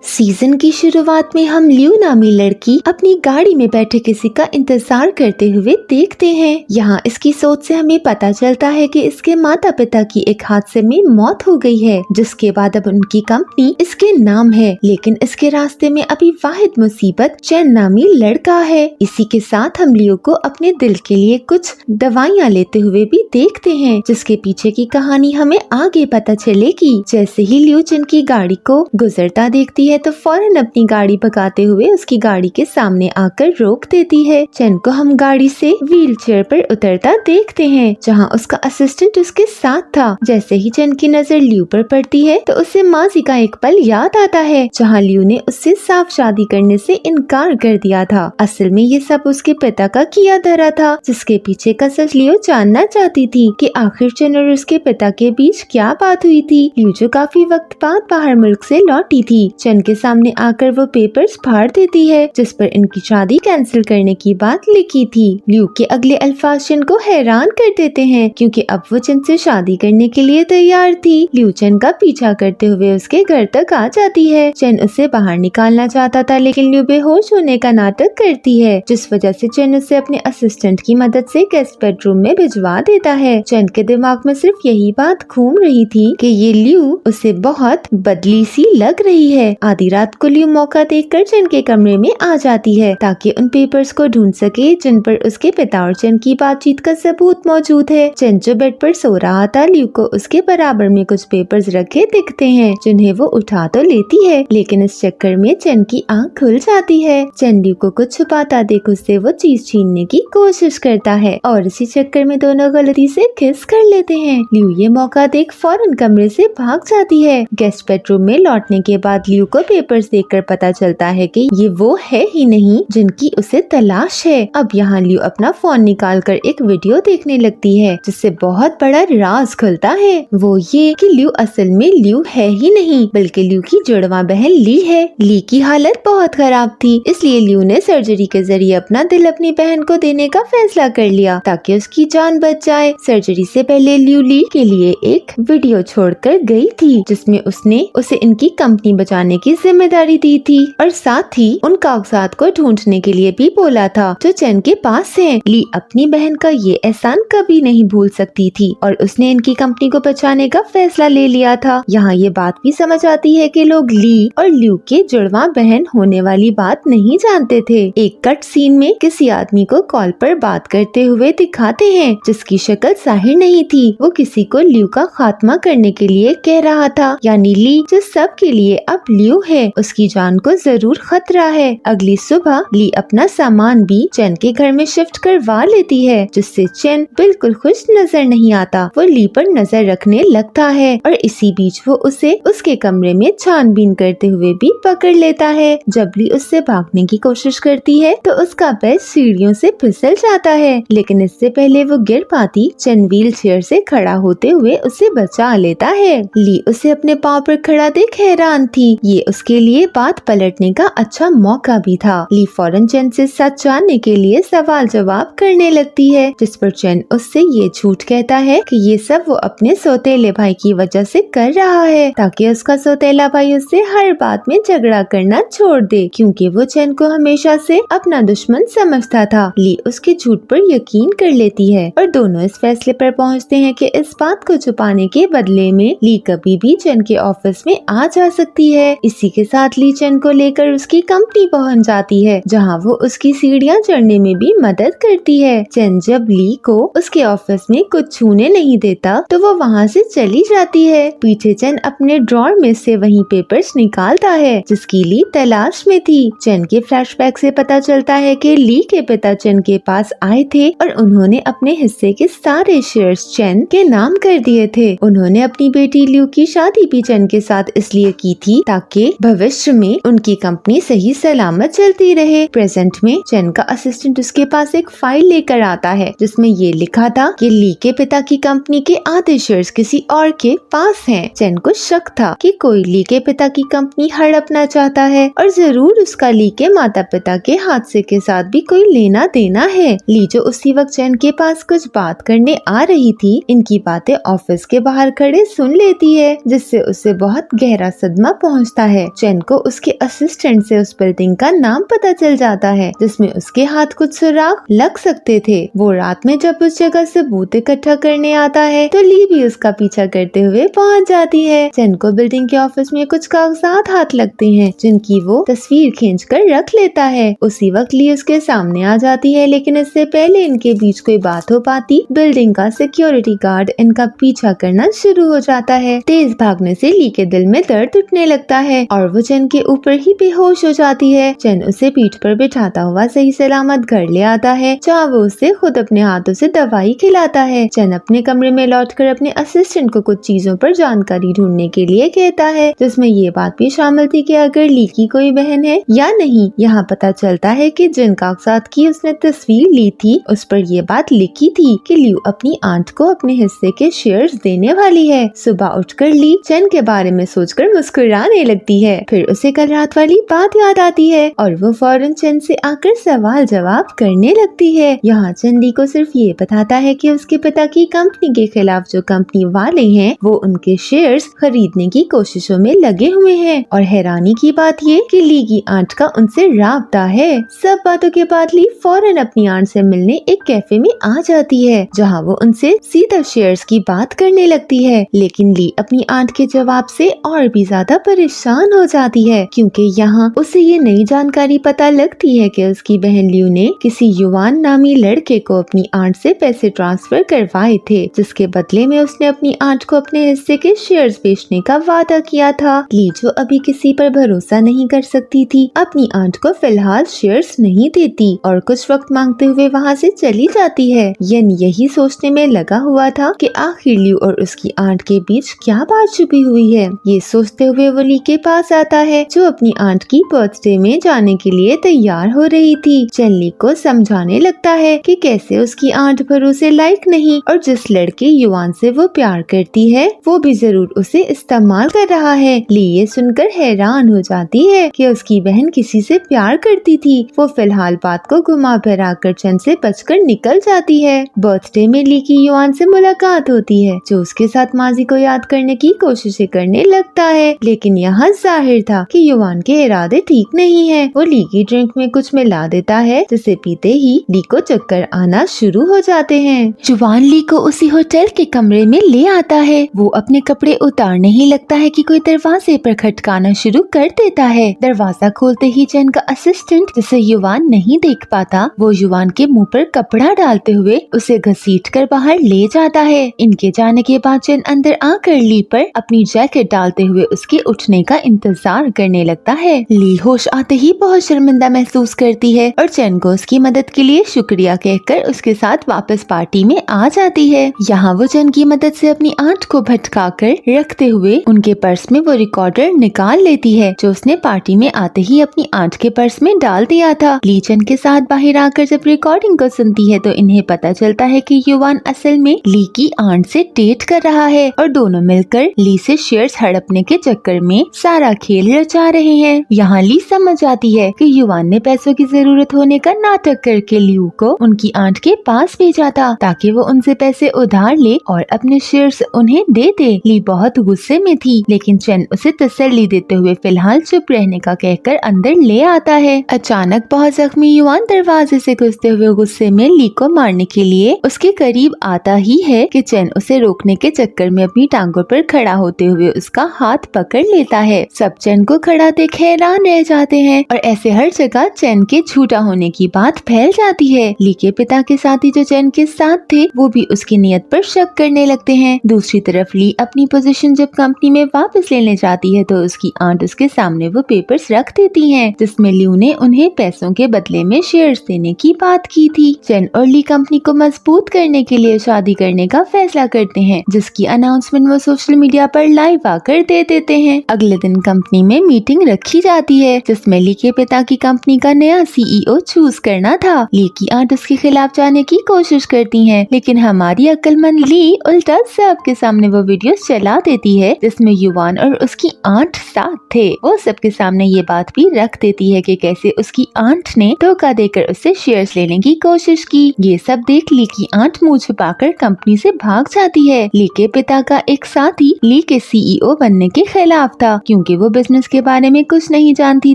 Season की शुरुआत में हम लियू नामी लड़की अपनी गाड़ी में बैठे किसी का इंतजार करते हुए देखते हैं। यहाँ इसकी सोच से हमें पता चलता है कि इसके माता पिता की एक हादसे में मौत हो गई है, जिसके बाद अब उनकी कंपनी इसके नाम है। लेकिन इसके रास्ते में अभी वाहिद मुसीबत चैन नामी लड़का है। इसी के साथ हम लियू को अपने दिल के लिए कुछ दवाइयाँ लेते हुए भी देखते हैं, जिसके पीछे की कहानी हमें आगे पता चलेगी। जैसे ही लियू चैन की गाड़ी को गुजरता देखती है तो फौरन अपनी गाड़ी भगाते हुए उसकी गाड़ी के सामने आकर रोक देती है। चैन को हम गाड़ी से व्हील चेयर पर उतरता देखते हैं, जहाँ उसका असिस्टेंट उसके साथ था। जैसे ही चैन की नजर लियू पर पड़ती है तो उसे माजी का एक पल याद आता है, जहाँ लियू ने उससे साफ शादी करने से इनकार कर दिया था। असल में ये सब उसके पिता का किया धरा था, जिसके पीछे का सच लियू जानना चाहती थी कि आखिर चैन और उसके पिता के बीच क्या बात हुई थी। लियू जो काफी वक्त बाद बाहर मुल्क से लौटी थी, चैन के सामने आकर वो पेपर्स फाड़ देती है, जिस पर इनकी शादी कैंसिल करने की बात लिखी थी। लियू के अगले अल्फाज चैन को हैरान कर देते हैं, क्योंकि अब वो चैन से शादी करने के लिए तैयार थी। लियू चैन का पीछा करते हुए उसके घर तक आ जाती है। चैन उसे बाहर निकालना चाहता था, लेकिन लियू बेहोश होने का नाटक करती है, जिस वजह से चैन उसे अपने असिस्टेंट की मदद से गेस्ट बेडरूम में भिजवा देता है। चैन के दिमाग में सिर्फ यही बात घूम रही थी कि ये लियू उसे बहुत बदली सी लग रही है। आधी रात को लियू मौका देखकर चैन के कमरे में आ जाती है, ताकि उन पेपर्स को ढूंढ सके जिन पर उसके पिता और चैन की बातचीत का सबूत मौजूद है। चैन जो बेड पर सो रहा था, लियू को उसके बराबर में कुछ पेपर्स रखे दिखते हैं, जिन्हें वो उठा तो लेती है, लेकिन इस चक्कर में चैन की आंख खुल जाती है। चैन लियू को कुछ छुपाता देख उससे वो चीज छीनने की कोशिश करता है, और इसी चक्कर में दोनों गलती से किस कर लेते हैं। लियू ये मौका देख फौरन कमरे से भाग जाती है। गेस्ट बेडरूम में लौटने के बाद लियू को पेपर्स देखकर पता चलता है कि ये वो है ही नहीं जिनकी उसे तलाश है। अब यहाँ लियू अपना फोन निकालकर एक वीडियो देखने लगती है, जिससे बहुत बड़ा राज खुलता है। वो ये कि लियू असल में लियू है ही नहीं, बल्कि लियू की जुड़वा बहन ली है। ली की हालत बहुत खराब थी, इसलिए लियू ने सर्जरी के जरिए अपना दिल अपनी बहन को देने का फैसला कर लिया, ताकि उसकी जान बच जाए। सर्जरी से पहले लियू ली के लिए एक वीडियो छोड़कर गई थी, जिसमें उसने उसे इनकी कंपनी बचाने की जिम्मेदारी दी थी, और साथ ही उन कागजात को ढूंढने के लिए भी बोला था जो चैन के पास है। ली अपनी बहन का ये एहसान कभी नहीं भूल सकती थी, और उसने इनकी कंपनी को बचाने का फैसला ले लिया था। यहाँ ये बात भी समझ आती है कि लोग ली और लियू के जुड़वा बहन होने वाली बात नहीं जानते थे। एक कट सीन में किसी आदमी को कॉल पर बात करते हुए दिखाते हैं, जिसकी शक्ल साहिर नहीं थी। वो किसी को लियू का खात्मा करने के लिए कह रहा था, यानी ली जो सब के लिए अब लियू है, उसकी जान को जरूर खतरा है। अगली सुबह ली अपना सामान भी चैन के घर में शिफ्ट करवा लेती है, जिससे चैन बिल्कुल खुश नजर नहीं आता। वो ली पर नजर रखने लगता है, और इसी बीच वो उसे उसके कमरे में छानबीन करते हुए भी पकड़ लेता है। जब ली उससे भागने की कोशिश करती है तो उसका पैर सीढ़ियों से फिसल जाता है, लेकिन इससे पहले वो गिर पाती, चैन व्हील चेयर से खड़ा होते हुए उसे बचा लेता है। ली उसे अपने पाँव पर खड़ा देख हैरान थी। ये उसके लिए बात पलटने का अच्छा मौका भी था। ली फौरन चैन से सच जानने के लिए सवाल जवाब करने लगती है, जिस पर चैन उससे ये झूठ कहता है कि ये सब वो अपने सौतेले भाई की वजह से कर रहा है, ताकि उसका सौतेला भाई उससे हर बात में झगड़ा करना छोड़ दे, क्योंकि वो चैन को हमेशा से अपना दुश्मन समझता था। ली उसके झूठ पर यकीन कर लेती है, और दोनों इस फैसले पर पहुँचते हैं कि इस बात को छुपाने के बदले में ली कभी भी चैन के ऑफिस में आ जा सकती है। इसी के साथ ली चैन को लेकर उसकी कंपनी पहुंच जाती है, जहां वो उसकी सीढ़ियां चढ़ने में भी मदद करती है। चैन जब ली को उसके ऑफिस में कुछ छूने नहीं देता तो वो वहां से चली जाती है। पीछे चैन अपने ड्रॉर में से वही पेपर्स निकालता है जिसकी ली तलाश में थी। चैन के फ्लैशबैक से पता चलता है कि ली के पिता चैन के पास आए थे, और उन्होंने अपने हिस्से के सारे शेयर्स चैन के नाम कर दिए थे। उन्होंने अपनी बेटी लियू की शादी भी चैन के साथ इसलिए की थी ताकि भविष्य में उनकी कंपनी सही सलामत चलती रहे। प्रेजेंट में चैन का असिस्टेंट उसके पास एक फाइल लेकर आता है, जिसमें ये लिखा था कि ली के पिता की कंपनी के आधे शेयर्स किसी और के पास हैं। चैन को शक था कि कोई ली के पिता की कंपनी हड़पना चाहता है, और जरूर उसका ली के माता पिता के हादसे के साथ भी कोई लेना देना है। ली जो उसी वक्त चैन के पास कुछ बात करने आ रही थी, इनकी बातें ऑफिस के बाहर खड़े सुन लेती है, जिससे उसे बहुत गहरा सदमा पहुंचता है। चेन को उसके असिस्टेंट से उस बिल्डिंग का नाम पता चल जाता है जिसमें उसके हाथ कुछ सुराग लग सकते थे। वो रात में जब उस जगह से बूथ इकट्ठा करने आता है तो ली भी उसका पीछा करते हुए पहुंच जाती है। चेन को बिल्डिंग के ऑफिस में कुछ कागजात हाथ लगते हैं जिनकी वो तस्वीर खींचकर रख लेता है। उसी वक्त ली उसके सामने आ जाती है, लेकिन इससे पहले इनके बीच कोई बात हो पाती बिल्डिंग का सिक्योरिटी गार्ड इनका पीछा करना शुरू हो जाता है। तेज भागने से ली के दिल में दर्द उठने लगता है और वो चेन के ऊपर ही बेहोश हो जाती है। चेन उसे पीठ पर बिठाता हुआ सही सलामत घर ले आता है, जहाँ वो उसे खुद अपने हाथों से दवाई खिलाता है। चेन अपने कमरे में लौटकर अपने असिस्टेंट को कुछ चीजों पर जानकारी ढूंढने के लिए कहता है, जिसमें ये बात भी शामिल थी कि अगर ली की कोई बहन है या नहीं। यहाँ पता चलता है कि जिन कागजात की उसने तस्वीर ली थी उस पर ये बात लिखी थी कि ल्यू अपनी आंट को अपने हिस्से के शेयर्स देने वाली है। सुबह उठकर ली चेन के बारे में सोचकर मुस्कुराने लगती है। फिर उसे कल रात वाली बात याद आती है और वो फौरन चेन से आकर सवाल जवाब करने लगती है। यहाँ चेन ली को सिर्फ ये बताता है कि उसके पिता की कंपनी के खिलाफ जो कंपनी वाले हैं वो उनके शेयर्स खरीदने की कोशिशों में लगे हुए हैं। और हैरानी की बात ये कि ली की आंट का उनसे राब्ता है। सब बातों के बाद ली फौरन अपनी आंट से मिलने एक कैफे में आ जाती है, जहाँ वो उनसे सीधा शेयर्स की बात करने लगती है। लेकिन ली अपनी आंट के जवाब से और भी ज्यादा परेशान हो जाती है, क्योंकि यहाँ उसे ये नई जानकारी पता लगती है कि उसकी बहन ल्यू ने किसी युवान नामी लड़के को अपनी आंट से पैसे ट्रांसफर करवाए थे, जिसके बदले में उसने अपनी आंट को अपने हिस्से के शेयर्स बेचने का वादा किया था। ली जो अभी किसी पर भरोसा नहीं कर सकती थी, अपनी आंट को फिलहाल शेयर्स नहीं देती और कुछ वक्त मांगते हुए वहाँ से चली जाती है। यन यही सोचने में लगा हुआ था कि आखिर ल्यू और उसकी आंट के बीच क्या बात छुपी हुई है। ये सोचते हुए वो ली के पास आता है, जो अपनी आंट की बर्थडे में जाने के लिए तैयार हो रही थी। चेन ली को समझाने लगता है कि कैसे उसकी आंट भरोसे लायक नहीं और जिस लड़के युवान से वो प्यार करती है वो भी जरूर उसे इस्तेमाल कर रहा है। ली ये सुनकर हैरान हो जाती है कि उसकी बहन किसी से प्यार करती थी। वो फिलहाल बात को घुमा फिरा कर चेन से बचकर निकल जाती है। बर्थडे में ली की युवान से मुलाकात होती है, जो उसके साथ माजी को याद करने की कोशिशें करने लगता है। लेकिन यहाँ जाहिर था कि युवान के इरादे ठीक नहीं है। वो ली की ड्रिंक में कुछ मिला देता है, जिसे पीते ही ली को चक्कर आना शुरू हो जाते हैं। युवान ली को उसी होटल के कमरे में ले आता है। वो अपने कपड़े उतारने ही लगता है कि कोई दरवाजे पर खटकाना शुरू कर देता है। दरवाजा खोलते ही चेन का असिस्टेंट, जिसे युवान नहीं देख पाता, वो युवान के मुंह पर कपड़ा डालते हुए उसे घसीटकर बाहर ले जाता है। इनके जाने के बाद चेन अंदर आकर ली पर अपनी जैकेट डालते हुए उसके उठने का इंतजार करने लगता है। ली होश आते ही बहुत शर्मिंदा महसूस करती है और चेन को उसकी मदद के लिए शुक्रिया कहकर उसके साथ वापस पार्टी में आ जाती है। यहाँ वो चेन की मदद से अपनी आंट को भटका कर रखते हुए उनके पर्स में वो रिकॉर्डर निकाल लेती है, जो उसने पार्टी में आते ही अपनी आंट के पर्स में डाल दिया था। ली चेन के साथ बाहर आकर जब रिकॉर्डिंग को सुनती है तो इन्हें पता चलता है कि युवान असल में ली की आंट से डेट कर रहा है और दोनों मिलकर ली से शेयर्स हड़पने के चक्कर में सारा खेल रचा रहे हैं। यहाँ ली समझ आती है कि युवान ने पैसों की जरूरत होने का नाटक करके ल्यू को उनकी आंट के पास भेजा था, ताकि वो उनसे पैसे उधार ले और अपने शेयर्स उन्हें दे दे। ली बहुत गुस्से में थी, लेकिन चेन उसे तसल्ली देते हुए फिलहाल चुप रहने का कहकर अंदर ले आता है। अचानक बहुत जख्मी युवान दरवाजे से घुसते हुए गुस्से में ली को मारने के लिए उसके करीब आता ही है कि चेन उसे रोकने के चक्कर में अपनी टांगों पर खड़ा होते हुए उसका हाथ पकड़ लेता है। सब चेन को खड़ा देख हैरान रह जाते हैं और ऐसे हर जगह चेन के झूठा होने की बात फैल जाती है। ली के पिता के साथी जो चेन के साथ थे वो भी उसकी नीयत पर शक करने लगते हैं। दूसरी तरफ ली अपनी पोजीशन जब कंपनी में वापस लेने जाती है तो उसकी आंट उसके सामने वो पेपर्स रख देती है, जिसमें ल्यू ने उन्हें पैसों के बदले में शेयर्स देने की बात की थी। चेन और ली कंपनी को मजबूत करने के लिए शादी करने का फैसला करते हैं, जिसकी अनाउंसमेंट वो सोशल मीडिया पर लाइव आकर दे देते हैं। अगले दिन कंपनी में मीटिंग रखी जाती है, जिसमें ली के पिता की कंपनी का नया सीईओ चूज करना था। ली की आंट उसके खिलाफ जाने की कोशिश करती है, लेकिन हमारी अक्लमंद ली उल्टा सबके सामने वो वीडियोस चला देती है जिसमें युवान और उसकी आंट साथ थे। वो सबके सामने ये बात भी रख देती है कि कैसे उसकी आंट ने धोखा देकर उससे शेयर्स लेने की कोशिश की। ये सब देख ली की आंट मुंह छुपाकर कंपनी से भाग जाती है। ली के पिता का एक साथी ली के सीईओ बनने के खिलाफ था, क्योंकि क्योंकि वो बिजनेस के बारे में कुछ नहीं जानती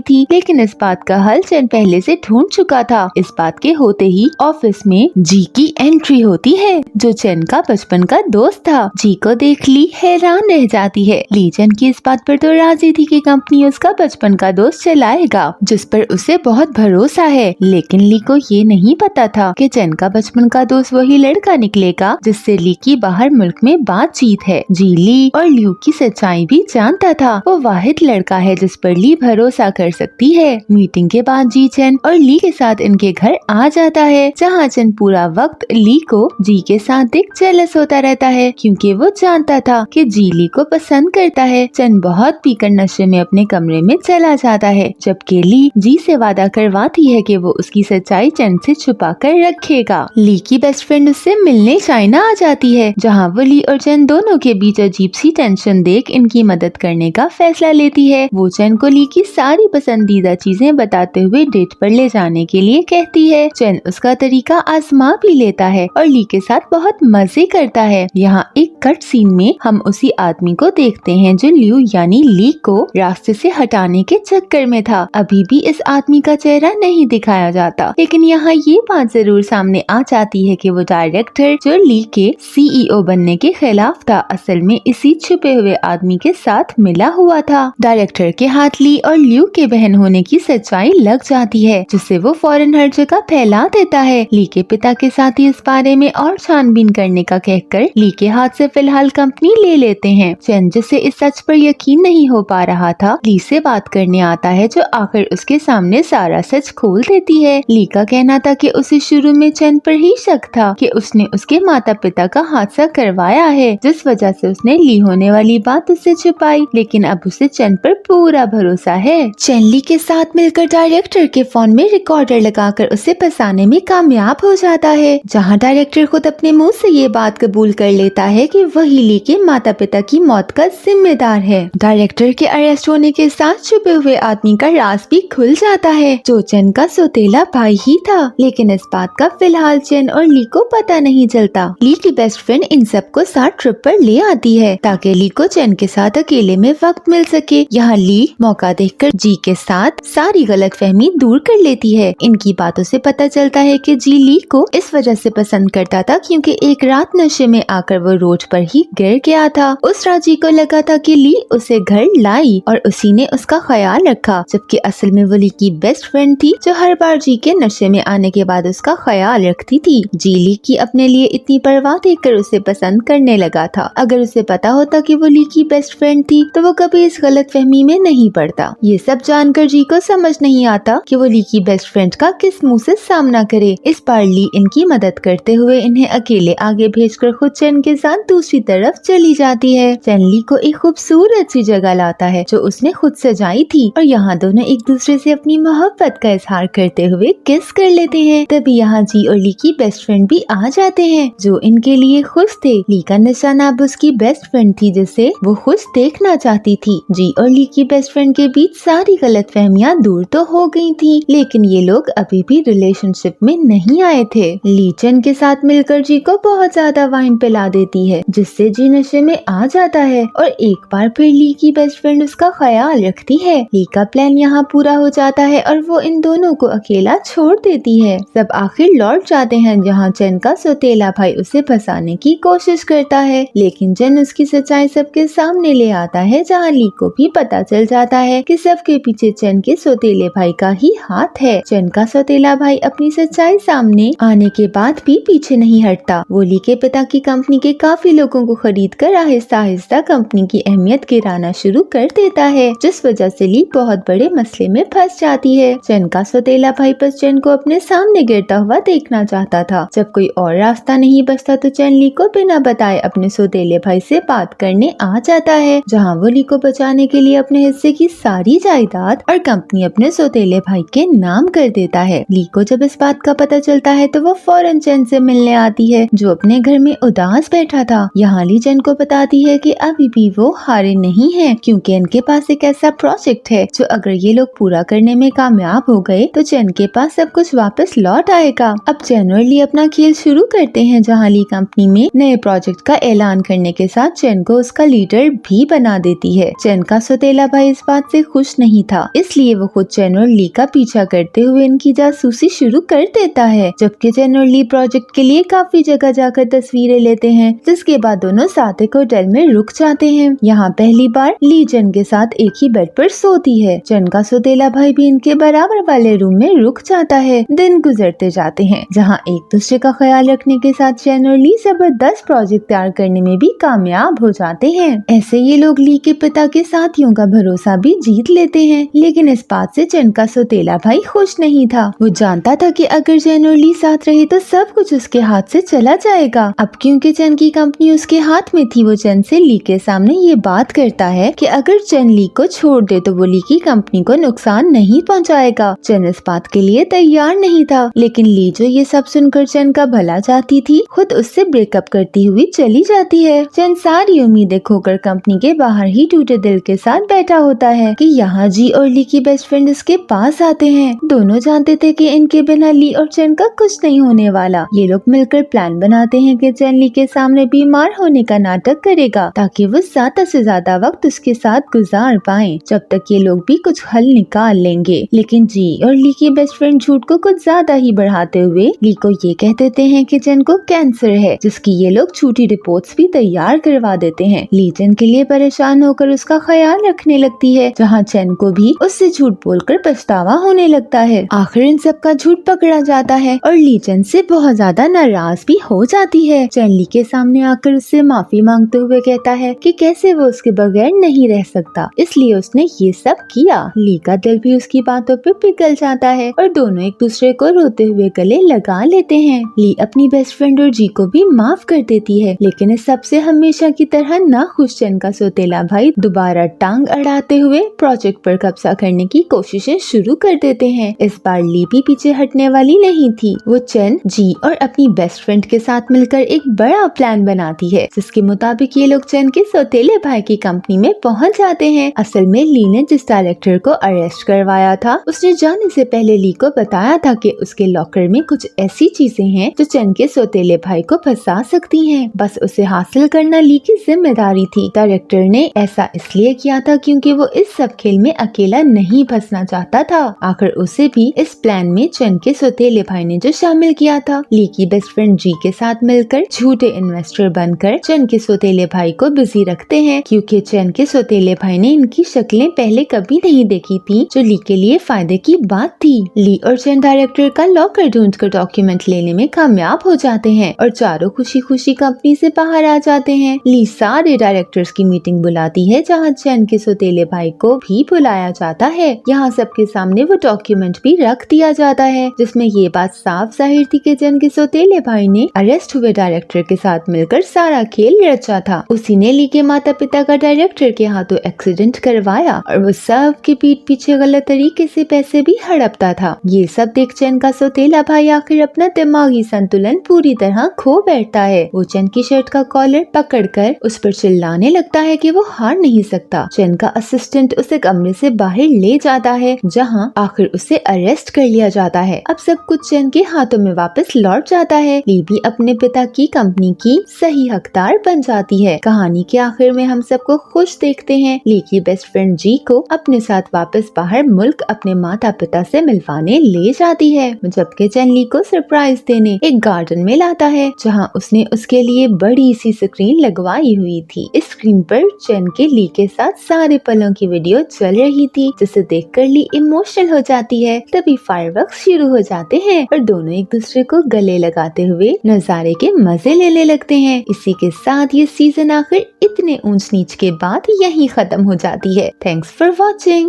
थी, लेकिन इस बात का हल चैन पहले से ढूंढ चुका था। इस बात के होते ही ऑफिस में जी की एंट्री होती है, जो चैन का बचपन का दोस्त था। जी को देख ली हैरान रह जाती है। ली चैन की इस बात पर तो राजी थी कि कंपनी उसका बचपन का दोस्त चलाएगा, जिस पर उसे बहुत भरोसा है। लेकिन ली को ये नहीं पता था कि चैन का बचपन का दोस्त वही लड़का निकलेगा जिससे ली की बाहर मुल्क में बातचीत है। जी ली और ल्यू की सच्चाई भी जानता था। वो वाहिद लड़का है जिस पर ली भरोसा कर सकती है। मीटिंग के बाद जी चैन और ली के साथ इनके घर आ जाता है, जहाँ चैन पूरा वक्त ली को जी के साथ देख जेलस होता रहता है, क्योंकि वो जानता था कि जी ली को पसंद करता है। चैन बहुत पीकर नशे में अपने कमरे में चला जाता है, जबकि ली जी से वादा करवाती है कि वो उसकी सच्चाई चैन से छुपा कर रखेगा। ली की बेस्ट फ्रेंड उससे मिलने चाइना आ जाती है, जहाँ वो ली और चैन दोनों के बीच अजीब सी टेंशन देख इनकी मदद करने का फैसला लेती है। वो चैन को ली की सारी पसंदीदा चीजें बताते हुए डेट पर ले जाने के लिए कहती है। चैन उसका तरीका आजमा भी लेता है और ली के साथ बहुत मजे करता है। यहाँ एक कट सीन में हम उसी आदमी को देखते हैं जो ल्यू यानी ली को रास्ते से हटाने के चक्कर में था। अभी भी इस आदमी का चेहरा नहीं दिखाया जाता, लेकिन यहाँ ये बात जरूर सामने आ जाती है कि वो डायरेक्टर जो ली के सीईओ बनने के खिलाफ था, असल में इसी छुपे हुए आदमी के साथ मिला हुआ था। डायरेक्टर के हाथ ली और ल्यू के बहन होने की सच्चाई लग जाती है, जिससे वो फौरन हर जगह फैला देता है। ली के पिता के साथ ही इस बारे में और छानबीन करने का कहकर ली के हाथ से फिलहाल कंपनी ले लेते हैं। चैन जिसे इस सच पर यकीन नहीं हो पा रहा था, ली से बात करने आता है, जो आखिर उसके सामने सारा सच खोल देती है। ली का कहना था कि उसे शुरू में चैन पर ही शक था कि उसने उसके माता पिता का हादसा करवाया है, जिस वजह से उसने ली होने वाली बात उससे छुपाई, लेकिन अब उसे चैन पर पूरा भरोसा है। चैन ली के साथ मिलकर डायरेक्टर के फोन में रिकॉर्डर लगाकर उसे फंसाने में कामयाब हो जाता है, जहां डायरेक्टर खुद अपने मुंह से ये बात कबूल कर लेता है कि वही ली के माता पिता की मौत का जिम्मेदार है। डायरेक्टर के अरेस्ट होने के साथ छुपे हुए आदमी का राज भी खुल जाता है, जो चैन का सौतेला भाई ही था। लेकिन इस बात का फिलहाल चैन और ली को पता नहीं चलता। ली की बेस्ट फ्रेंड इन सबको साथ ट्रिप पर ले आती है, ताकि ली को चैन के साथ अकेले में वक्त मिल सके। यहाँ ली मौका देखकर जी के साथ सारी गलतफहमी दूर कर लेती है। इनकी बातों से पता चलता है कि जी ली को इस वजह से पसंद करता था क्योंकि एक रात नशे में आकर वो रोड पर ही गिर गया था। उस रात जी को लगा था कि ली उसे घर लाई और उसी ने उसका ख्याल रखा, जबकि असल में वो ली की बेस्ट फ्रेंड थी, जो हर बार जी के नशे में आने के बाद उसका ख्याल रखती थी। जी ली की अपने लिए इतनी परवाह देखकर उसे पसंद करने लगा था। अगर उसे पता होता कि वो ली की बेस्ट फ्रेंड थी तो वो कभी इस गलतफहमी में नहीं पड़ता। ये सब जानकर जी को समझ नहीं आता कि वो ली की बेस्ट फ्रेंड का किस मुंह से सामना करे। इस बार ली इनकी मदद करते हुए इन्हें अकेले आगे भेजकर खुद चैन के साथ दूसरी तरफ चली जाती है। चैन ली को एक खूबसूरत सी जगह लाता है जो उसने खुद सजाई थी, और यहाँ दोनों एक दूसरे से अपनी मोहब्बत का इजहार करते हुए किस कर लेते हैं। तभी यहाँ जी और ली की बेस्ट फ्रेंड भी आ जाते हैं, जो इनके लिए खुश थे। ली का निशाना अब उसकी बेस्ट फ्रेंड थी, जिसे वो खुश देखना चाहती थी। जी और ली की बेस्ट फ्रेंड के बीच सारी गलतफहमियां दूर तो हो गई थी, लेकिन ये लोग अभी भी रिलेशनशिप में नहीं आए थे। ली चैन के साथ मिलकर जी को बहुत ज्यादा वाइन पिला देती है, जिससे जी नशे में आ जाता है और एक बार फिर ली की बेस्ट फ्रेंड उसका ख्याल रखती है। ली का प्लान यहाँ पूरा हो जाता है और वो इन दोनों को अकेला छोड़ देती है। सब आखिर लौट जाते हैं, जहाँ चैन का सौतेला भाई उसे फंसाने की कोशिश करता है, लेकिन चैन उसकी सच्चाई सबके सामने ले आता है, जहाँ ली को भी पता चल जाता है कि सबके पीछे चैन के सौतेले भाई का ही हाथ है। चैन का सौतेला भाई अपनी सच्चाई सामने आने के बाद भी पीछे नहीं हटता। वो ली के पिता की कंपनी के काफी लोगों को खरीद कर आहिस्ता आहिस्ता कंपनी की अहमियत गिराना शुरू कर देता है, जिस वजह से ली बहुत बड़े मसले में फंस जाती है। चैन का सौतेला भाई बस चैन को अपने सामने गिरता हुआ देखना चाहता था। जब कोई और रास्ता नहीं बचता तो चैन ली को बिना बताए अपने सौतेले भाई से बात करने आ जाता है, जहाँ वो ली को बचाने के लिए अपने हिस्से की सारी जायदाद और कंपनी अपने सौतेले भाई के नाम कर देता है। ली को जब इस बात का पता चलता है तो वो फौरन चैन से मिलने आती है, जो अपने घर में उदास बैठा था। यहाँ ली चैन को बताती है कि अभी भी वो हारे नहीं है, क्योंकि इनके पास एक ऐसा प्रोजेक्ट है जो अगर ये लोग पूरा करने में कामयाब हो गए तो चैन के पास सब कुछ वापस लौट आएगा। अब चैन और ली अपना खेल शुरू करते हैं, जहाँ ली कंपनी में नए प्रोजेक्ट का ऐलान करने के साथ चैन को उसका लीडर भी बना देती है। चैन चैन का सौतेला भाई इस बात से खुश नहीं था, इसलिए वो खुद चैन और ली का पीछा करते हुए इनकी जासूसी शुरू कर देता है। जबकि चैन और ली प्रोजेक्ट के लिए काफी जगह जाकर तस्वीरें लेते हैं, जिसके बाद दोनों साथ एक होटल में रुक जाते हैं। यहाँ पहली बार ली चैन के साथ एक ही बेड पर सोती है। चैन का सौतेला भाई भी इनके बराबर वाले रूम में रुक जाता है। दिन गुजरते जाते हैं, जहाँ एक दूसरे का ख्याल रखने के साथ चैन और ली जबरदस्त प्रोजेक्ट तैयार करने में भी कामयाब हो जाते हैं। ऐसे ये लोग ली के पिता के साथियों का भरोसा भी जीत लेते हैं। लेकिन इस बात से चैन का सौतेला भाई खुश नहीं था। वो जानता था कि अगर चैन और ली साथ रहे तो सब कुछ उसके हाथ से चला जाएगा। अब क्योंकि चैन की कंपनी उसके हाथ में थी, वो चैन से ली के सामने ये बात करता है कि अगर चैन ली को छोड़ दे तो वो ली की कंपनी को नुकसान नहीं पहुंचाएगा। चैन इस बात के लिए तैयार नहीं था, लेकिन ली जो ये सब सुनकर चैन का भला चाहती थी, खुद उससे ब्रेकअप करती हुई चली जाती है। चैन सारी उम्मीदें खोकर कंपनी के बाहर ही टूटे दिल के साथ बैठा होता है कि यहाँ जी और ली की बेस्ट फ्रेंड इसके पास आते हैं। दोनों जानते थे कि इनके बिना ली और चैन का कुछ नहीं होने वाला। ये लोग मिलकर प्लान बनाते हैं कि चैन ली के सामने बीमार होने का नाटक करेगा, ताकि वो ज्यादा से ज्यादा वक्त उसके साथ गुजार पाए। जब तक ये लोग भी कुछ हल निकाल लेंगे। लेकिन जी और ली की बेस्ट फ्रेंड झूठ को कुछ ज्यादा ही बढ़ाते हुए ली को ये कह देते हैं कि चैन को कैंसर है, जिसकी ये लोग झूठी रिपोर्ट्स भी तैयार करवा देते हैं। ली चैन के लिए परेशान होकर उसका ख्याल रखने लगती है, जहाँ चैन को भी उससे झूठ बोलकर पछतावा होने लगता है। आखिर इन सब का झूठ पकड़ा जाता है और ली चैन से बहुत ज्यादा नाराज भी हो जाती है। चैन ली के सामने आकर उससे माफी मांगते हुए कहता है कि कैसे वो उसके बगैर नहीं रह सकता, इसलिए उसने ये सब किया। ली का दिल भी उसकी बातों पे पिघल जाता है और दोनों एक दूसरे को रोते हुए गले लगा लेते हैं। ली अपनी बेस्ट फ्रेंड और जी को भी माफ कर देती है, लेकिन इस सबसे हमेशा की तरह ना खुश चैन का सौतेला भाई दोबारा टांग अड़ाते हुए प्रोजेक्ट पर कब्जा करने की कोशिशें शुरू कर देते हैं। इस बार ली भी पीछे हटने वाली नहीं थी। वो चैन, जी और अपनी बेस्ट फ्रेंड के साथ मिलकर एक बड़ा प्लान बनाती है, जिसके मुताबिक ये लोग चैन के सौतेले भाई की कंपनी में पहुंच जाते हैं। असल में ली ने जिस डायरेक्टर को अरेस्ट करवाया था, उसने जाने से पहले ली को बताया था कि उसके लॉकर में कुछ ऐसी चीजें हैं जो चैन के सौतेले भाई को फंसा सकती हैं। बस उसे हासिल करना ली की जिम्मेदारी थी। डायरेक्टर ने ऐसा इसलिए किया था क्योंकि वो इस सब खेल में अकेला नहीं फंसना चाहता था। आखिर उसे भी इस प्लान में चैन के सौतेले भाई ने जो शामिल किया था। ली की बेस्ट फ्रेंड जी के साथ मिलकर झूठे इन्वेस्टर बनकर चैन के सौतेले भाई को बिजी रखते हैं, क्योंकि चैन के सौतेले भाई ने इनकी शक्लें पहले कभी नहीं देखी थी, जो ली के लिए फायदे की बात थी। ली और चैन डायरेक्टर का लॉकर ढूंढकर डॉक्यूमेंट लेने में कामयाब हो जाते हैं और चारों खुशी खुशी कंपनी से बाहर आ जाते हैं। ली सारे डायरेक्टर्स की मीटिंग बुलाती है, जहाँ चैन के सौतेले भाई को भी बुलाया जाता है। यहाँ सबके सामने वो डॉक्यूमेंट भी रख दिया जाता है, जिसमें ये बात साफ जाहिर थी कि चैन के सौतेले भाई ने अरेस्ट हुए डायरेक्टर के साथ मिलकर सारा खेल रचा था। उसी ने ली के माता पिता का डायरेक्टर के हाथों एक्सीडेंट करवाया और वो सब के पीठ पीछे गलत तरीके से पैसे भी हड़पता था। ये सब देख चैन का सौतेला भाई आखिर अपना दिमागी संतुलन पूरी तरह खो बैठता है। वो चैन की शर्ट का कॉलर पकड़कर उस पर चिल्लाने लगता है कि वो हार नहीं सकता। चैन का असिस्टेंट उसे कमरे से बाहर ले जाता है, जहाँ आखिर उसे अरेस्ट कर लिया जाता है। अब सब कुछ चैन के हाथों में वापस लौट जाता है। ली भी अपने पिता की कंपनी की सही हकदार बन जाती है। कहानी के आखिर में हम सबको खुश देखते हैं। ली की बेस्ट फ्रेंड जी को अपने साथ वापस बाहर मुल्क अपने माता पिता से मिलवाने ले जाती है, जबकि चैन ली को सरप्राइज देने एक गार्डन में लाता है, जहाँ उसने उसके लिए बड़ी सी स्क्रीन लगवाई हुई थी। इस स्क्रीन पर चैन के ली के साथ सारे पलों की वीडियो चल रही थी, जिसे देखकर ली इमोशनल हो जाती है। तभी फायरवर्क्स शुरू हो जाते हैं और दोनों एक दूसरे को गले लगाते हुए नजारे के मजे लेने लगते हैं। इसी के साथ ये सीजन आखिर इतने ऊंच नीच के बाद यहीं खत्म हो जाती है। Thanks for watching.